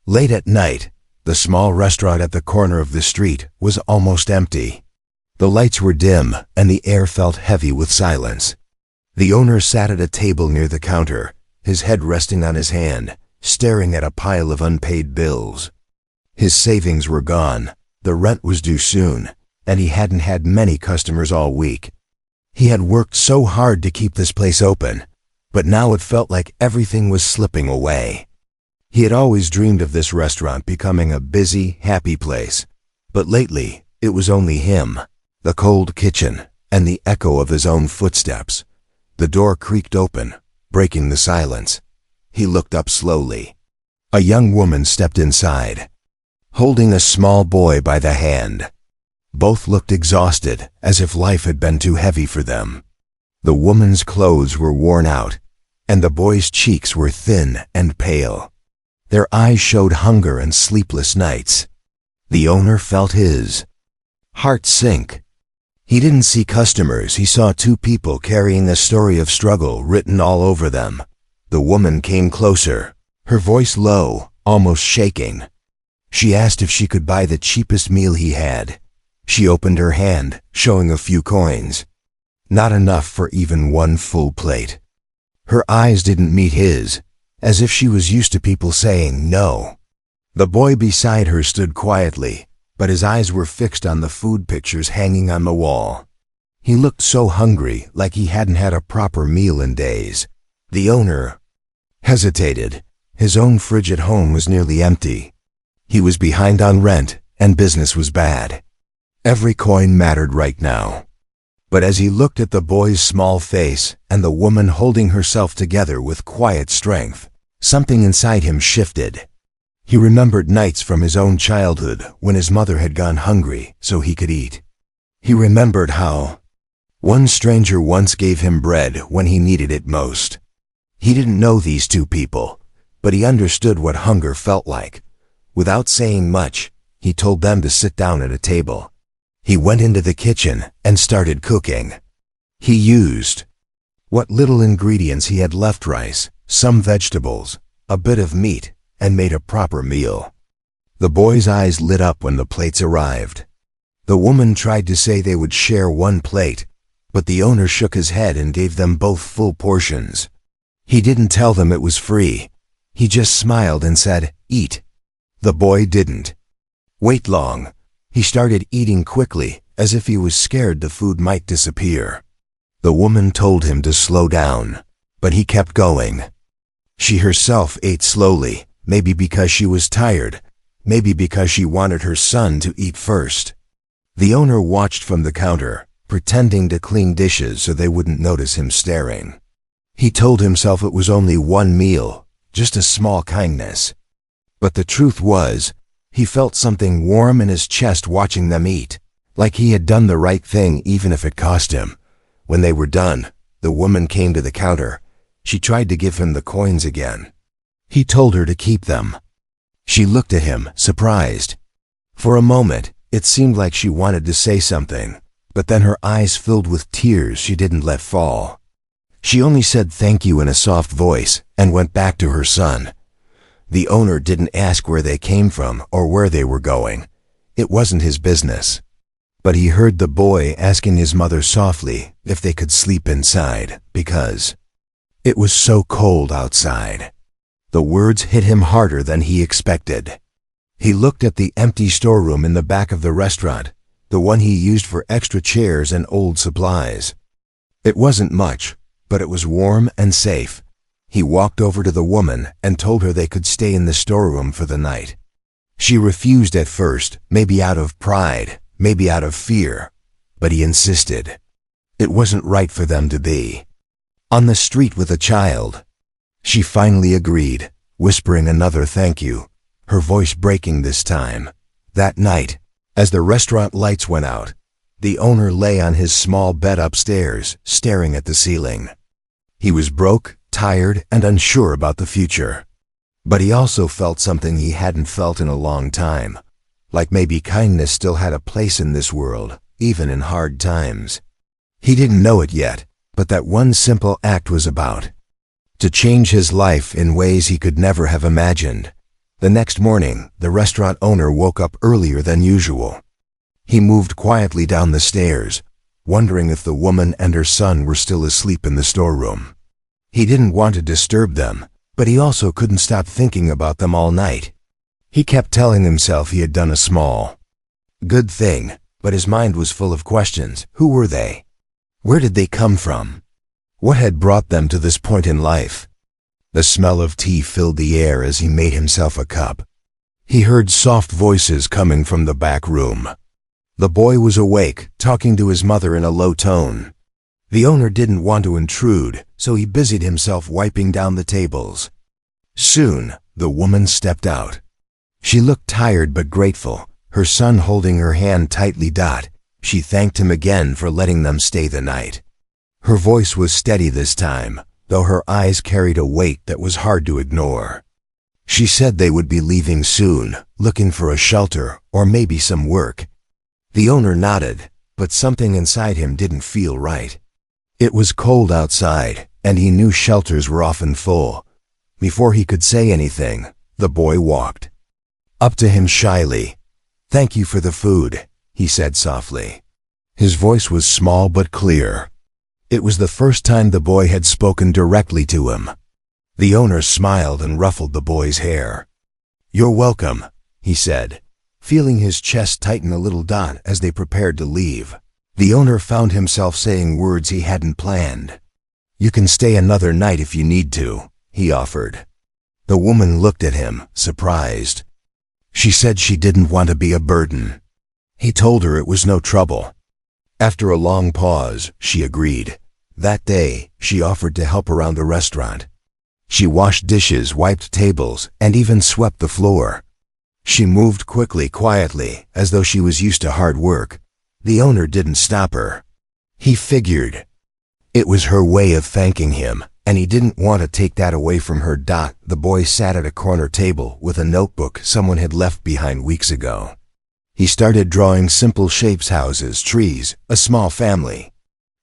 Late at night, the small restaurant at the corner of the street was almost empty. The lights were dim and the air felt heavy with silence. The owner sat at a table near the counter, his head resting on his hand, staring at a pile of unpaid bills. His savings were gone, the rent was due soon, and he hadn't had many customers all week. He had worked so hard to keep this place open, but now it felt like everything was slipping away. He had always dreamed of this restaurant becoming a busy, happy place, but lately it was only him, the cold kitchen, and the echo of his own footsteps. The door creaked open, breaking the silence. He looked up slowly. A young woman stepped inside, holding a small boy by the hand. Both looked exhausted, as if life had been too heavy for them. The woman's clothes were worn out, and the boy's cheeks were thin and pale. Their eyes showed hunger and sleepless nights. The owner felt his heart sink. He didn't see customers, he saw two people carrying a story of struggle written all over them. The woman came closer, her voice low, almost shaking. She asked if she could buy the cheapest meal he had. She opened her hand, showing a few coins. Not enough for even one full plate. Her eyes didn't meet his, as if she was used to people saying no. The boy beside her stood quietly, but his eyes were fixed on the food pictures hanging on the wall. He looked so hungry, like he hadn't had a proper meal in days. The owner hesitated. His own fridge at home was nearly empty. He was behind on rent, and business was bad. Every coin mattered right now. But as he looked at the boy's small face and the woman holding herself together with quiet strength, something inside him shifted. He remembered nights from his own childhood when his mother had gone hungry so he could eat. He remembered how one stranger once gave him bread when he needed it most. He didn't know these two people, but he understood what hunger felt like. Without saying much, he told them to sit down at a table. He went into the kitchen and started cooking. He used what little ingredients he had left: rice, some vegetables, a bit of meat, and made a proper meal. The boy's eyes lit up when the plates arrived. The woman tried to say they would share one plate, but the owner shook his head and gave them both full portions. He didn't tell them it was free. He just smiled and said, "Eat." The boy didn't wait long. He started eating quickly, as if he was scared the food might disappear. The woman told him to slow down, but he kept going. She herself ate slowly, maybe because she was tired, maybe because she wanted her son to eat first. The owner watched from the counter, pretending to clean dishes so they wouldn't notice him staring. He told himself it was only one meal, just a small kindness. But the truth was, he felt something warm in his chest watching them eat, like he had done the right thing even if it cost him. When they were done, the woman came to the counter. She tried to give him the coins again. He told her to keep them. She looked at him, surprised. For a moment, it seemed like she wanted to say something, but then her eyes filled with tears she didn't let fall. She only said thank you in a soft voice and went back to her son. The owner didn't ask where they came from or where they were going. It wasn't his business. But he heard the boy asking his mother softly if they could sleep inside because it was so cold outside. The words hit him harder than he expected. He looked at the empty storeroom in the back of the restaurant, the one he used for extra chairs and old supplies. It wasn't much, but it was warm and safe. He walked over to the woman and told her they could stay in the storeroom for the night. She refused at first, maybe out of pride, maybe out of fear, but he insisted. It wasn't right for them to be on the street with a child. She finally agreed, whispering another thank you, her voice breaking this time. That night, as the restaurant lights went out, the owner lay on his small bed upstairs, staring at the ceiling. He was broke, tired, and unsure about the future. But he also felt something he hadn't felt in a long time, like maybe kindness still had a place in this world, even in hard times. He didn't know it yet, but that one simple act was about to change his life in ways he could never have imagined. The next morning, the restaurant owner woke up earlier than usual. He moved quietly down the stairs, wondering if the woman and her son were still asleep in the storeroom. He didn't want to disturb them, but he also couldn't stop thinking about them all night. He kept telling himself he had done a small, good thing, but his mind was full of questions. Who were they? Where did they come from? What had brought them to this point in life? The smell of tea filled the air as he made himself a cup. He heard soft voices coming from the back room. The boy was awake, talking to his mother in a low tone. The owner didn't want to intrude, so he busied himself wiping down the tables. Soon, the woman stepped out. She looked tired but grateful, her son holding her hand tightly. She thanked him again for letting them stay the night. Her voice was steady this time, though her eyes carried a weight that was hard to ignore. She said they would be leaving soon, looking for a shelter or maybe some work. The owner nodded, but something inside him didn't feel right. It was cold outside, and he knew shelters were often full. Before he could say anything, the boy walked up to him shyly. "Thank you for the food," he said softly. His voice was small but clear. It was the first time the boy had spoken directly to him. The owner smiled and ruffled the boy's hair. "You're welcome," he said, feeling his chest tighten a little. As they prepared to leave, the owner found himself saying words he hadn't planned. "You can stay another night if you need to," he offered. The woman looked at him, surprised. She said she didn't want to be a burden. He told her it was no trouble. After a long pause, she agreed. That day, she offered to help around the restaurant. She washed dishes, wiped tables, and even swept the floor. She moved quickly, quietly, as though she was used to hard work. The owner didn't stop her. He figured it was her way of thanking him, and he didn't want to take that away from her. The boy sat at a corner table with a notebook someone had left behind weeks ago. He started drawing simple shapes: houses, trees, a small family.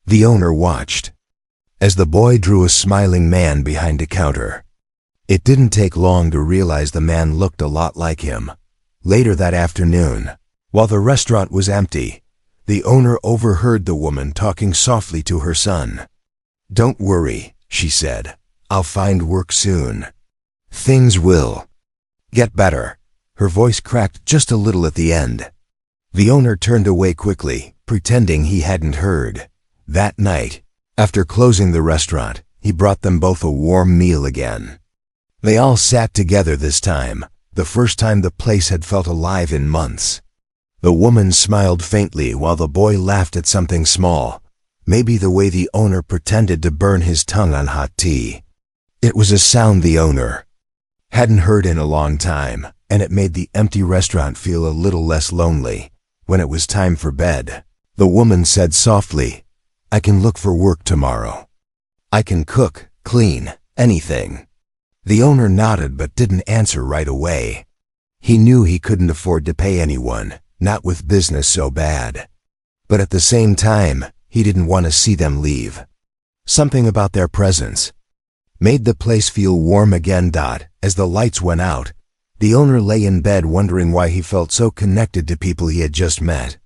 The owner watched as the boy drew a smiling man behind a counter. It didn't take long to realize the man looked a lot like him. Later that afternoon, while the restaurant was empty, the owner overheard the woman talking softly to her son. "Don't worry," she said. "I'll find work soon. Things will get better." Her voice cracked just a little at the end. The owner turned away quickly, pretending he hadn't heard. That night, after closing the restaurant, he brought them both a warm meal again. They all sat together this time, the first time the place had felt alive in months. The woman smiled faintly while the boy laughed at something small, maybe the way the owner pretended to burn his tongue on hot tea. It was a sound the owner hadn't heard in a long time, and it made the empty restaurant feel a little less lonely. When it was time for bed, the woman said softly, "I can look for work tomorrow. I can cook, clean, anything." The owner nodded but didn't answer right away. He knew he couldn't afford to pay anyone, not with business so bad. But at the same time, he didn't want to see them leave. Something about their presence made the place feel warm again. As the lights went out, the owner lay in bed wondering why he felt so connected to people he had just met.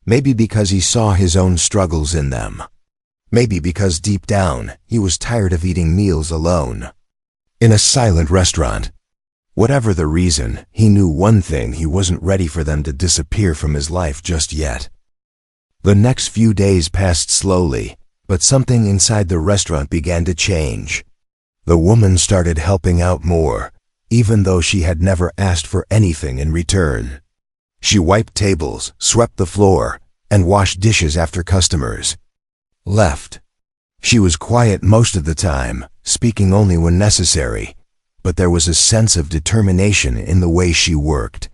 Maybe because he saw his own struggles in them. Maybe because deep down, he was tired of eating meals alone in a silent restaurant. Whatever the reason, he knew one thing: he wasn't ready for them to disappear from his life just yet. The next few days passed slowly, but something inside the restaurant began to change. The woman started helping out more, even though she had never asked for anything in return. She wiped tables, swept the floor, and washed dishes after customers left. She was quiet most of the time, speaking only when necessary, but there was a sense of determination in the way she worked.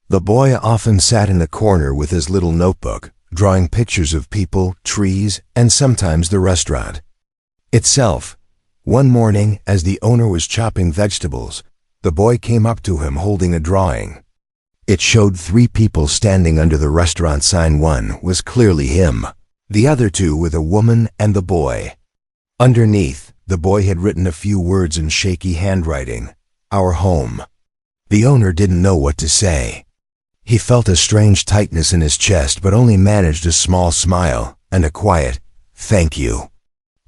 The boy often sat in the corner with his little notebook, drawing pictures of people, trees, and sometimes the restaurant itself. One morning, as the owner was chopping vegetables, the boy came up to him holding a drawing. It showed 3 people standing under the restaurant sign. One was clearly him. The other 2 were the woman and the boy. Underneath, the boy had written a few words in shaky handwriting: "Our home." The owner didn't know what to say. He felt a strange tightness in his chest but only managed a small smile and a quiet, "Thank you."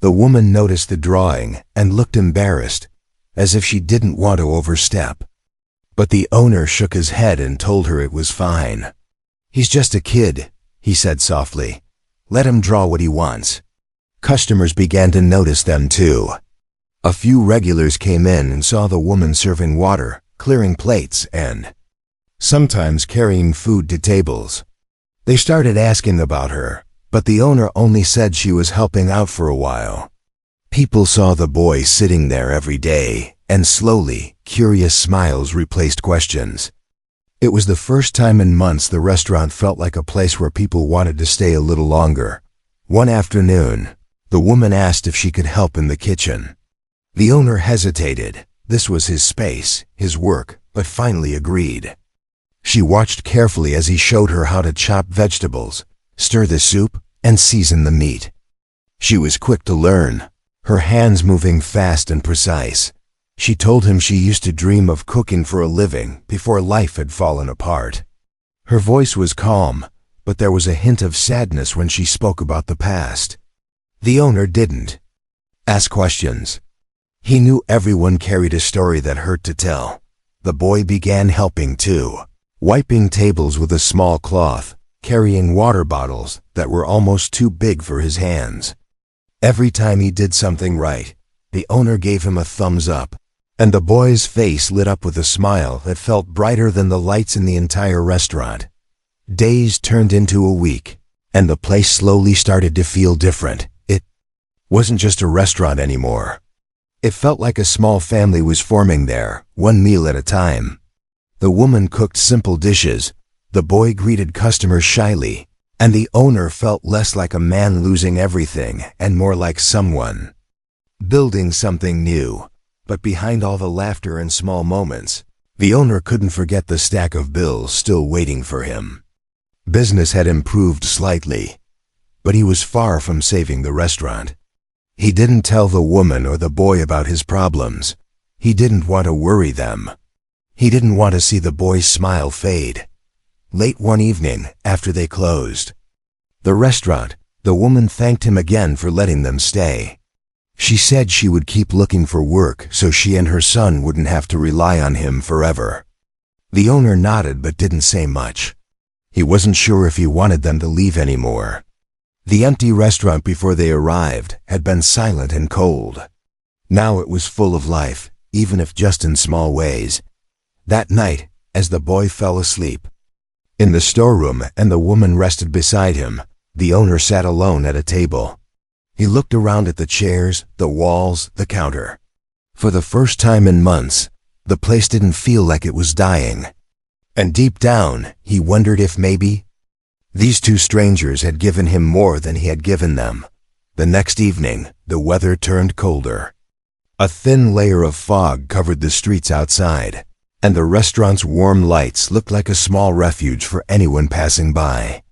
The woman noticed the drawing and looked embarrassed, as if she didn't want to overstep. But the owner shook his head and told her it was fine. "He's just a kid," he said softly. "Let him draw what he wants." Customers began to notice them too. A few regulars came in and saw the woman serving water, clearing plates, and sometimes carrying food to tables. They started asking about her, but the owner only said she was helping out for a while. People saw the boy sitting there every day, and slowly, curious smiles replaced questions. It was the first time in months the restaurant felt like a place where people wanted to stay a little longer. One afternoon, the woman asked if she could help in the kitchen. The owner hesitated. This was his space, his work, but finally agreed. She watched carefully as he showed her how to chop vegetables, stir the soup, and season the meat. She was quick to learn, her hands moving fast and precise. She told him she used to dream of cooking for a living before life had fallen apart. Her voice was calm, but there was a hint of sadness when she spoke about the past. The owner didn't ask questions. He knew everyone carried a story that hurt to tell. The boy began helping too, wiping tables with a small cloth, carrying water bottles that were almost too big for his hands. Every time he did something right, the owner gave him a thumbs up, and the boy's face lit up with a smile that felt brighter than the lights in the entire restaurant. Days turned into a week, and the place slowly started to feel different. It wasn't just a restaurant anymore. It felt like a small family was forming there, one meal at a time. The woman cooked simple dishes, the boy greeted customers shyly, and the owner felt less like a man losing everything and more like someone building something new. But behind all the laughter and small moments, the owner couldn't forget the stack of bills still waiting for him. Business had improved slightly, but he was far from saving the restaurant. He didn't tell the woman or the boy about his problems. He didn't want to worry them. He didn't want to see the boy's smile fade. Late one evening, after they closed the restaurant, the woman thanked him again for letting them stay. She said she would keep looking for work so she and her son wouldn't have to rely on him forever. The owner nodded but didn't say much. He wasn't sure if he wanted them to leave anymore. The empty restaurant before they arrived had been silent and cold. Now it was full of life, even if just in small ways. That night, as the boy fell asleep in the storeroom and the woman rested beside him, the owner sat alone at a table. He looked around at the chairs, the walls, the counter. For the first time in months, the place didn't feel like it was dying. And deep down, he wondered if maybe these two strangers had given him more than he had given them. The next evening, the weather turned colder. A thin layer of fog covered the streets outside, and the restaurant's warm lights looked like a small refuge for anyone passing by.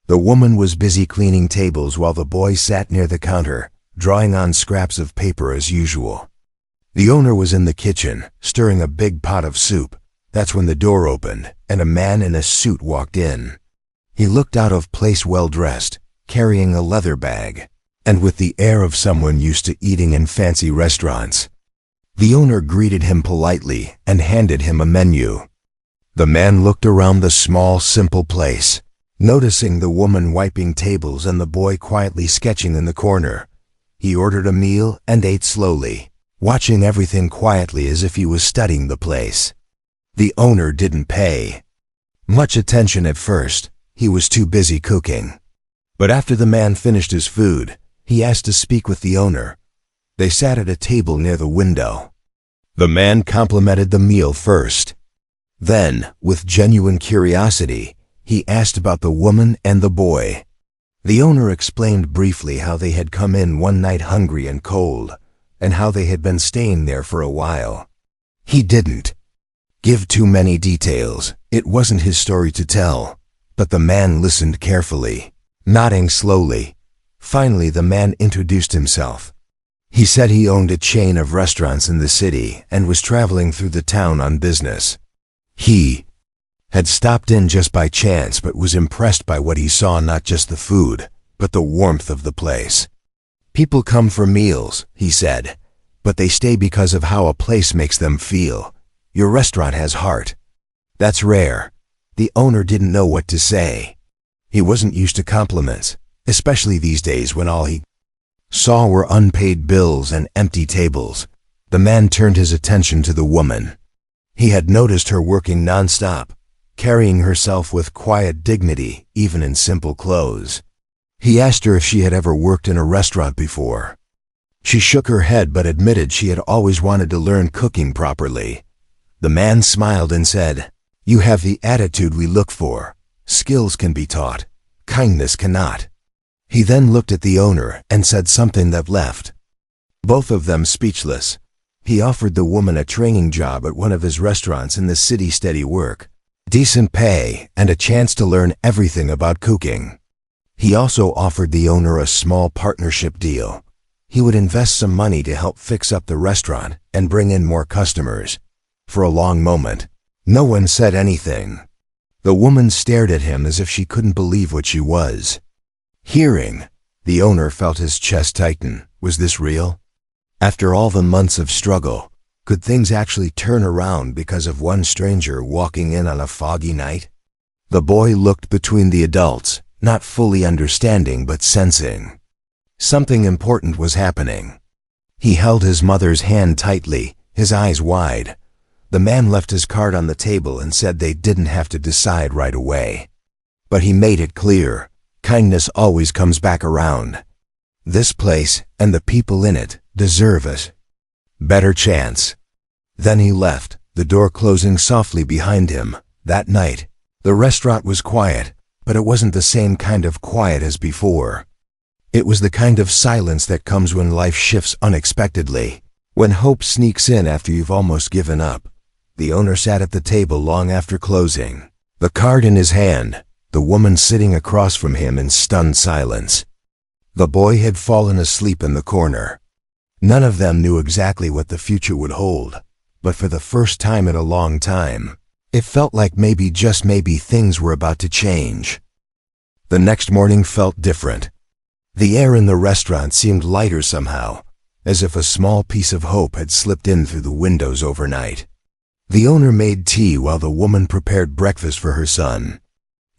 The woman was busy cleaning tables while the boy sat near the counter, drawing on scraps of paper as usual. The owner was in the kitchen, stirring a big pot of soup. That's when the door opened, and a man in a suit walked in. He looked out of place well-dressed, carrying a leather bag, and with the air of someone used to eating in fancy restaurants. The owner greeted him politely and handed him a menu. The man looked around the small, simple place, noticing the woman wiping tables and the boy quietly sketching in the corner. He ordered a meal and ate slowly, watching everything quietly as if he was studying the place. The owner didn't pay much attention at first. He was too busy cooking. But after the man finished his food, he asked to speak with the owner. They sat at a table near the window. The man complimented the meal first. Then, with genuine curiosity, he asked about the woman and the boy. The owner explained briefly how they had come in one night hungry and cold, and how they had been staying there for a while. He didn't give too many details. It wasn't his story to tell. But the man listened carefully, nodding slowly. Finally, the man introduced himself. He said he owned a chain of restaurants in the city and was traveling through the town on business. He had stopped in just by chance but was impressed by what he saw, not just the food, but the warmth of the place. People come for meals, he said, but they stay because of how a place makes them feel. Your restaurant has heart. That's rare. The owner didn't know what to say. He wasn't used to compliments, especially these days when all he saw were unpaid bills and empty tables. The man turned his attention to the woman. He had noticed her working nonstop, carrying herself with quiet dignity, even in simple clothes. He asked her if she had ever worked in a restaurant before. She shook her head but admitted she had always wanted to learn cooking properly. The man smiled and said, "You have the attitude we look for. Skills can be taught. Kindness cannot." He then looked at the owner and said something that left both of them speechless. He offered the woman a training job at one of his restaurants in the city, steady work, decent pay, and a chance to learn everything about cooking. He also offered the owner a small partnership deal. He would invest some money to help fix up the restaurant and bring in more customers. For a long moment, no one said anything. The woman stared at him as if she couldn't believe what she was hearing. The owner felt his chest tighten. Was this real? After all the months of struggle, could things actually turn around because of one stranger walking in on a foggy night? The boy looked between the adults, not fully understanding but sensing something important was happening. He held his mother's hand tightly, his eyes wide. The man left his card on the table and said they didn't have to decide right away. But he made it clear, kindness always comes back around. This place and the people in it deserve a better chance. Then he left, the door closing softly behind him. That night, the restaurant was quiet, but it wasn't the same kind of quiet as before. It was the kind of silence that comes when life shifts unexpectedly, when hope sneaks in after you've almost given up. The owner sat at the table long after closing, the card in his hand, the woman sitting across from him in stunned silence. The boy had fallen asleep in the corner. None of them knew exactly what the future would hold, but for the first time in a long time, it felt like maybe, just maybe, things were about to change. The next morning felt different. The air in the restaurant seemed lighter somehow, as if a small piece of hope had slipped in through the windows overnight. The owner made tea while the woman prepared breakfast for her son.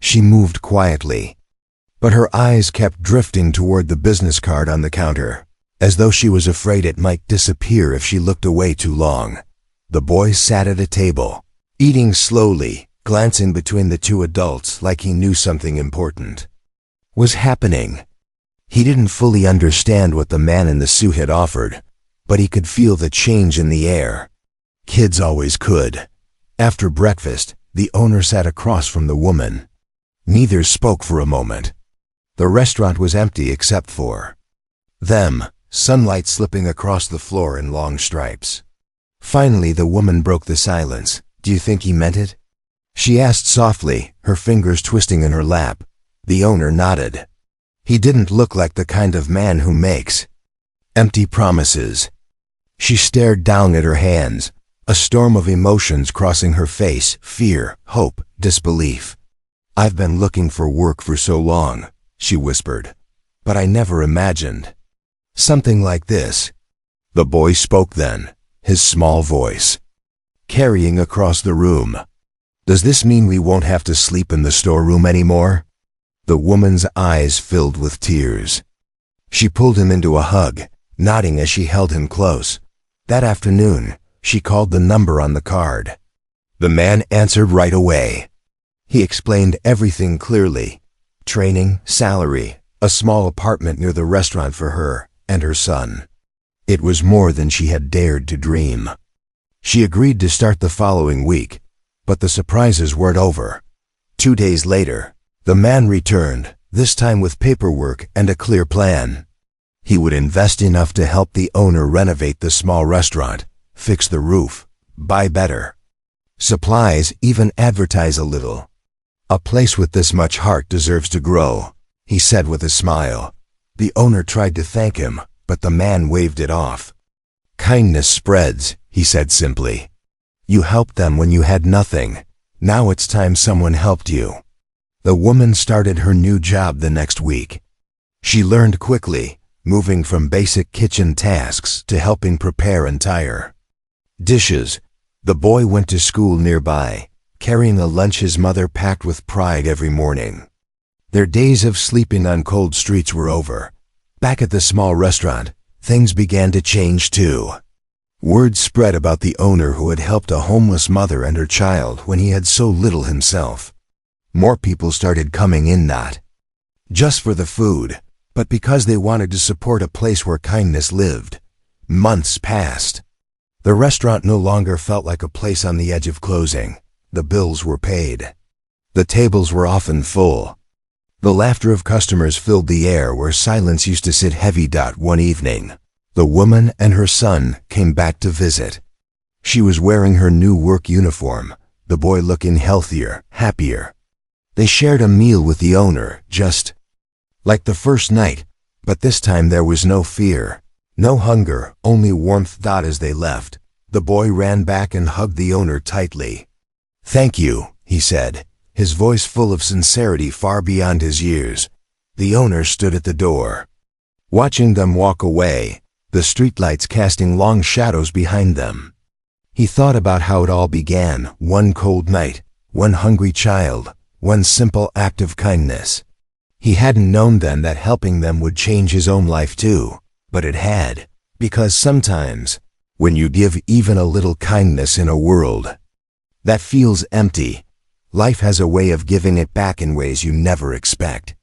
She moved quietly, but her eyes kept drifting toward the business card on the counter, as though she was afraid it might disappear if she looked away too long. The boy sat at a table, eating slowly, glancing between the two adults like he knew something important was happening. He didn't fully understand what the man in the suit had offered, but he could feel the change in the air. Kids always could. After breakfast, the owner sat across from the woman. Neither spoke for a moment. The restaurant was empty except for them, sunlight slipping across the floor in long stripes. Finally, the woman broke the silence. "Do you think he meant it?" she asked softly, her fingers twisting in her lap. The owner nodded. He didn't look like the kind of man who makes empty promises. She stared down at her hands, a storm of emotions crossing her face: fear, hope, disbelief. "I've been looking for work for so long," she whispered, "but I never imagined something like this." The boy spoke then, his small voice carrying across the room. "Does this mean we won't have to sleep in the storeroom anymore?" The woman's eyes filled with tears. She pulled him into a hug, nodding as she held him close. That afternoon, she called the number on the card. The man answered right away. He explained everything clearly: training, salary, a small apartment near the restaurant for her and her son. It was more than she had dared to dream. She agreed to start the following week, but the surprises weren't over. 2 days later, the man returned, this time with paperwork and a clear plan. He would invest enough to help the owner renovate the small restaurant, fix the roof, buy better supplies, even advertise a little. "A place with this much heart deserves to grow," he said with a smile. The owner tried to thank him, but the man waved it off. "Kindness spreads," he said simply. You helped them when you had nothing. Now it's time someone helped you. The woman started her new job the next week. She learned quickly, moving from basic kitchen tasks to helping prepare entire dishes. The boy went to school nearby, carrying a lunch his mother packed with pride every morning. Their days of sleeping on cold streets were over. Back at the small restaurant, things began to change too. Word spread about the owner who had helped a homeless mother and her child when he had so little himself. More people started coming in, not just for the food, but because they wanted to support a place where kindness lived. Months passed. The restaurant no longer felt like a place on the edge of closing. The bills were paid. The tables were often full. The laughter of customers filled the air where silence used to sit heavy. One evening, the woman and her son came back to visit. She was wearing her new work uniform, the boy looking healthier, happier. They shared a meal with the owner, just like the first night, but this time there was no fear, no hunger, only warmth. As they left, the boy ran back and hugged the owner tightly. "Thank you," he said, his voice full of sincerity far beyond his years. The owner stood at the door, watching them walk away, the streetlights casting long shadows behind them. He thought about how it all began, one cold night, one hungry child, one simple act of kindness. He hadn't known then that helping them would change his own life too, but it had, because sometimes, when you give even a little kindness in a world that feels empty, life has a way of giving it back in ways you never expect.